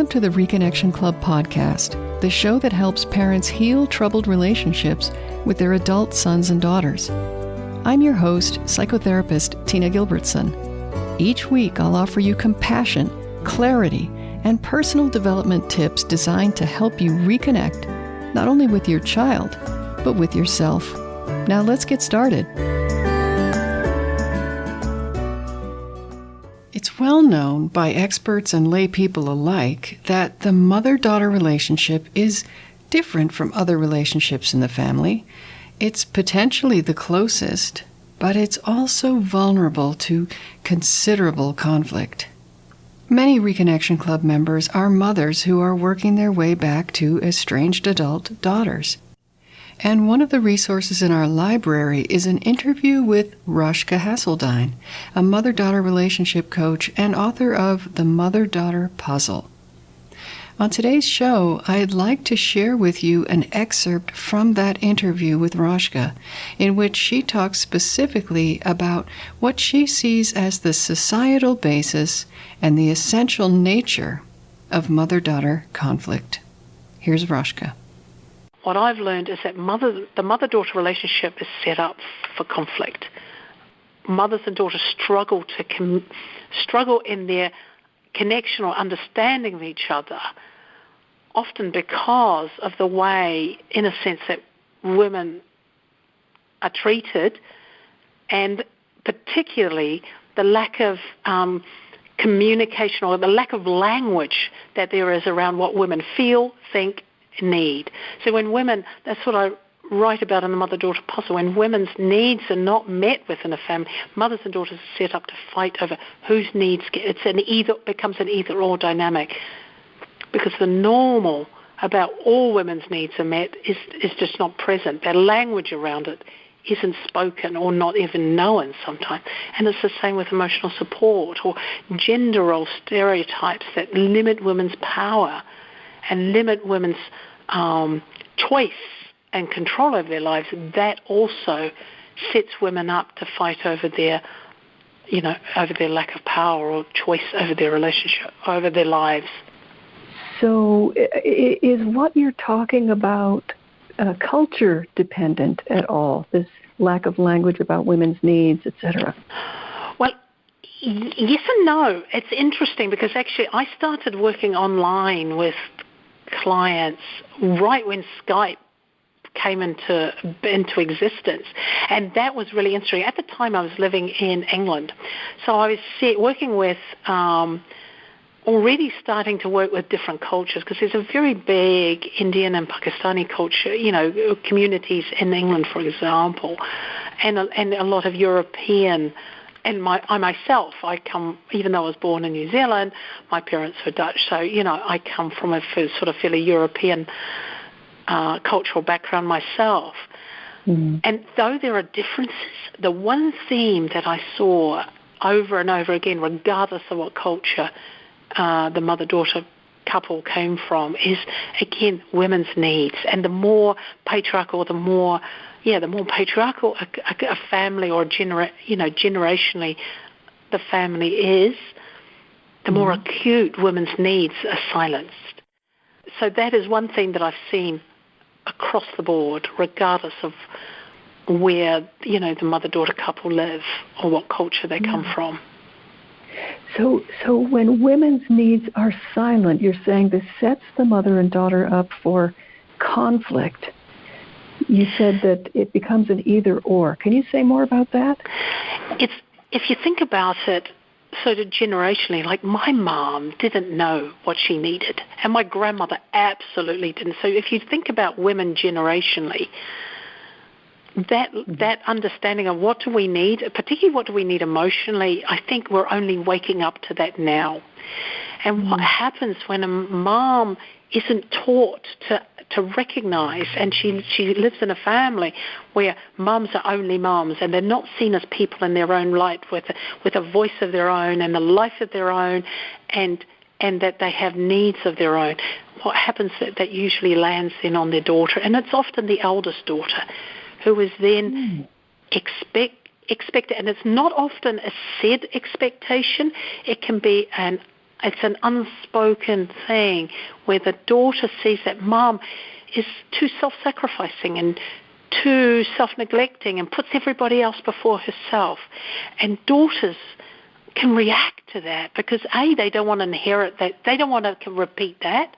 Welcome to the Reconnection Club podcast, the show that helps parents heal troubled relationships with their adult sons and daughters. I'm your host, psychotherapist Tina Gilbertson. Each week, I'll offer you compassion, clarity, and personal development tips designed to help you reconnect, not only with your child, but with yourself. Now let's get started. It's well known by experts and lay people alike that the mother-daughter relationship is different from other relationships in the family. It's potentially the closest, but it's also vulnerable to considerable conflict. Many Reconnection Club members are mothers who are working their way back to estranged adult daughters. And one of the resources in our library is an interview with Rosjke Hasseldine, a mother-daughter relationship coach and author of The Mother-Daughter Puzzle. On today's show, I'd like to share with you an excerpt from that interview with Rosjke, in which she talks specifically about what she sees as the societal basis and the essential nature of mother-daughter conflict. Here's Rosjke. What I've learned is that the mother-daughter relationship is set up for conflict. Mothers and daughters struggle in their connection or understanding of each other, often because of the way, in a sense, that women are treated, and particularly the lack of communication or the lack of language that there is around what women feel, think, need. So when women, that's what I write about in the mother-daughter puzzle, when women's needs are not met within a family, mothers and daughters are set up to fight over whose needs becomes an either-or dynamic, because the normal about all women's needs are met is just not present. Their language around it isn't spoken or not even known sometimes. And it's the same with emotional support or gender role stereotypes that limit women's power and limit women's choice and control over their lives. That also sets women up to fight over their lack of power or choice over their relationship, over their lives. So is what you're talking about culture dependent at all, this lack of language about women's needs, etc.? Well, yes and no. It's interesting because actually I started working online with clients right when Skype came into existence, and that was really interesting. At the time, I was living in England, so I was working with already starting to work with different cultures, because there's a very big Indian and Pakistani culture, communities in England, for example, and a lot of European. And I myself, even though I was born in New Zealand, my parents were Dutch, so, I come from a sort of fairly European cultural background myself. Mm-hmm. And though there are differences, the one theme that I saw over and over again, regardless of what culture the mother-daughter couple came from, is, again, women's needs. And the more patriarchal, the more patriarchal a family or generationally the family is, the more acute women's needs are silenced. So that is one thing that I've seen across the board, regardless of where, the mother-daughter couple live or what culture they come from. So when women's needs are silent, you're saying this sets the mother and daughter up for conflict. You said that it becomes an either-or. Can you say more about that? If you think about it sort of generationally, like my mom didn't know what she needed, and my grandmother absolutely didn't. So if you think about women generationally, that understanding of what do we need, particularly what do we need emotionally, I think we're only waking up to that now. And what happens when a mom isn't taught to recognize, and she lives in a family where mums are only mums and they're not seen as people in their own light with a voice of their own and a life of their own, and that they have needs of their own. What happens that usually lands then on their daughter, and it's often the eldest daughter, who is then expected, and it's not often a said expectation. It can be an It's an unspoken thing where the daughter sees that mom is too self-sacrificing and too self-neglecting and puts everybody else before herself. And daughters can react to that because, A, they don't want to inherit that. They don't want to repeat that.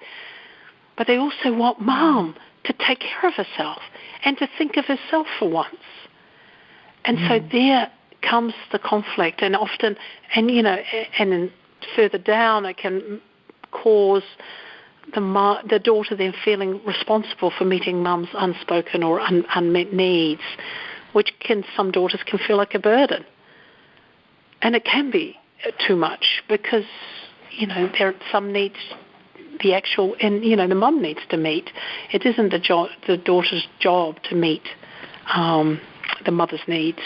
But they also want mom to take care of herself and to think of herself for once. And so there comes the conflict. And often, and then further down, it can cause the daughter then feeling responsible for meeting mum's unspoken or unmet needs, which some daughters can feel like a burden. And it can be too much because, there are some needs the mum needs to meet. It isn't the daughter's job to meet the mother's needs.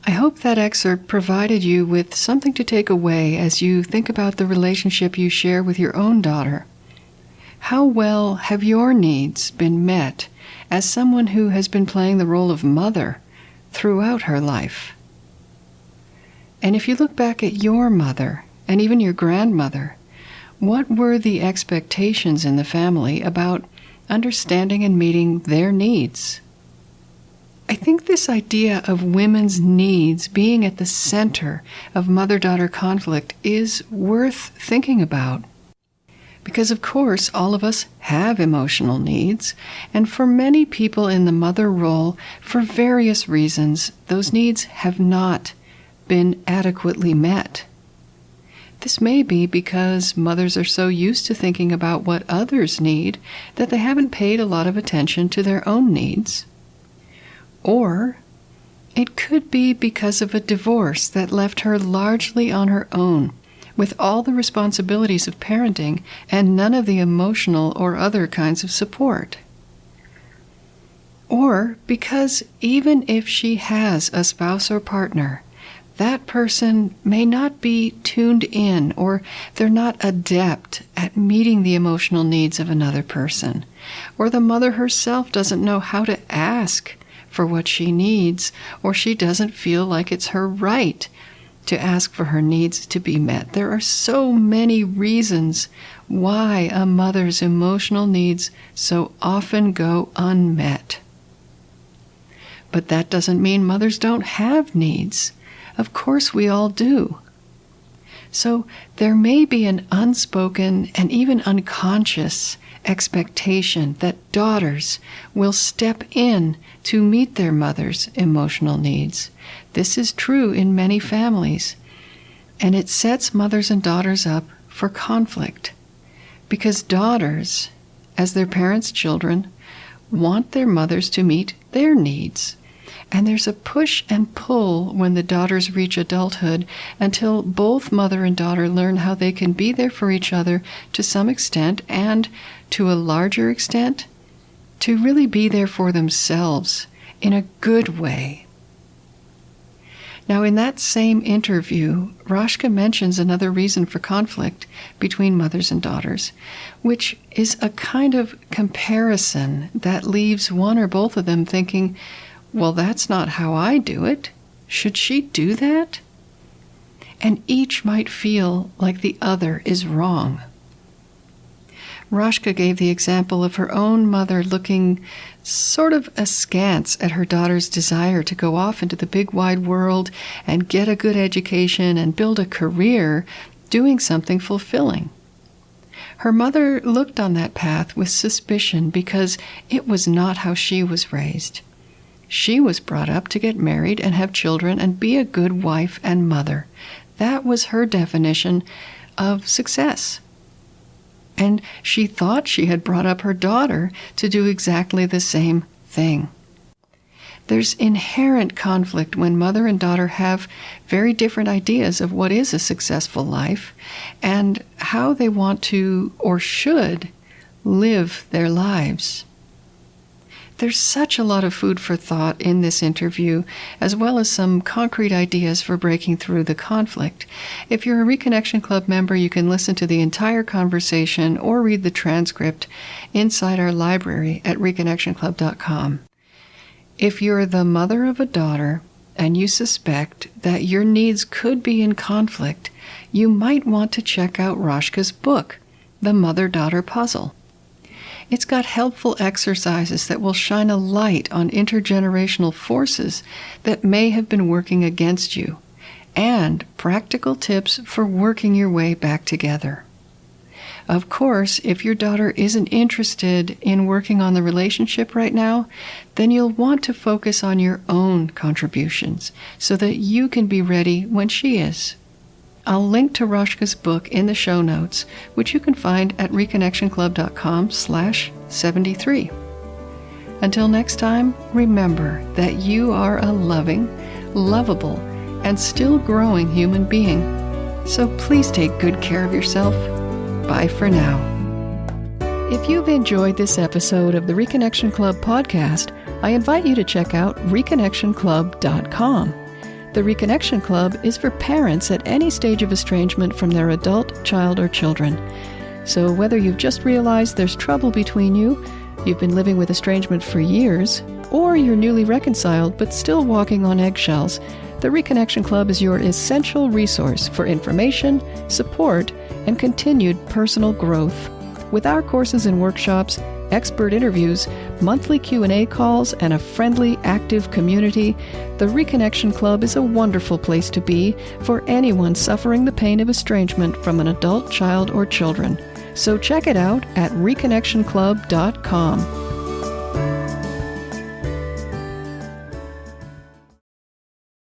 I hope that excerpt provided you with something to take away as you think about the relationship you share with your own daughter. How well have your needs been met as someone who has been playing the role of mother throughout her life? And if you look back at your mother and even your grandmother, what were the expectations in the family about understanding and meeting their needs? I think this idea of women's needs being at the center of mother-daughter conflict is worth thinking about. Because, of course, all of us have emotional needs, and for many people in the mother role, for various reasons, those needs have not been adequately met. This may be because mothers are so used to thinking about what others need that they haven't paid a lot of attention to their own needs. Or it could be because of a divorce that left her largely on her own, with all the responsibilities of parenting and none of the emotional or other kinds of support. Or because even if she has a spouse or partner, that person may not be tuned in or they're not adept at meeting the emotional needs of another person, or the mother herself doesn't know how to ask for what she needs, or she doesn't feel like it's her right to ask for her needs to be met. There are so many reasons why a mother's emotional needs so often go unmet. But that doesn't mean mothers don't have needs. Of course we all do. So there may be an unspoken and even unconscious expectation that daughters will step in to meet their mother's emotional needs. This is true in many families, and it sets mothers and daughters up for conflict because daughters, as their parents' children, want their mothers to meet their needs. And there's a push and pull when the daughters reach adulthood until both mother and daughter learn how they can be there for each other to some extent and, to a larger extent, to really be there for themselves in a good way. Now, in that same interview, Rosjke mentions another reason for conflict between mothers and daughters, which is a kind of comparison that leaves one or both of them thinking, well, that's not how I do it. Should she do that? And each might feel like the other is wrong. Rosjke gave the example of her own mother looking sort of askance at her daughter's desire to go off into the big wide world and get a good education and build a career doing something fulfilling. Her mother looked on that path with suspicion because it was not how she was raised. She was brought up to get married and have children and be a good wife and mother. That was her definition of success. And she thought she had brought up her daughter to do exactly the same thing. There's inherent conflict when mother and daughter have very different ideas of what is a successful life and how they want to or should live their lives. There's such a lot of food for thought in this interview, as well as some concrete ideas for breaking through the conflict. If you're a Reconnection Club member, you can listen to the entire conversation or read the transcript inside our library at reconnectionclub.com. If you're the mother of a daughter and you suspect that your needs could be in conflict, you might want to check out Rosjke's book, The Mother-Daughter Puzzle. It's got helpful exercises that will shine a light on intergenerational forces that may have been working against you, and practical tips for working your way back together. Of course, if your daughter isn't interested in working on the relationship right now, then you'll want to focus on your own contributions so that you can be ready when she is. I'll link to Rosjke's book in the show notes, which you can find at reconnectionclub.com/73. Until next time, remember that you are a loving, lovable, and still growing human being. So please take good care of yourself. Bye for now. If you've enjoyed this episode of the Reconnection Club podcast, I invite you to check out reconnectionclub.com. The Reconnection Club is for parents at any stage of estrangement from their adult, child, or children. So whether you've just realized there's trouble between you, you've been living with estrangement for years, or you're newly reconciled but still walking on eggshells, the Reconnection Club is your essential resource for information, support, and continued personal growth. With our courses and workshops, expert interviews, monthly Q&A calls, and a friendly, active community, the Reconnection Club is a wonderful place to be for anyone suffering the pain of estrangement from an adult, child, or children. So check it out at reconnectionclub.com.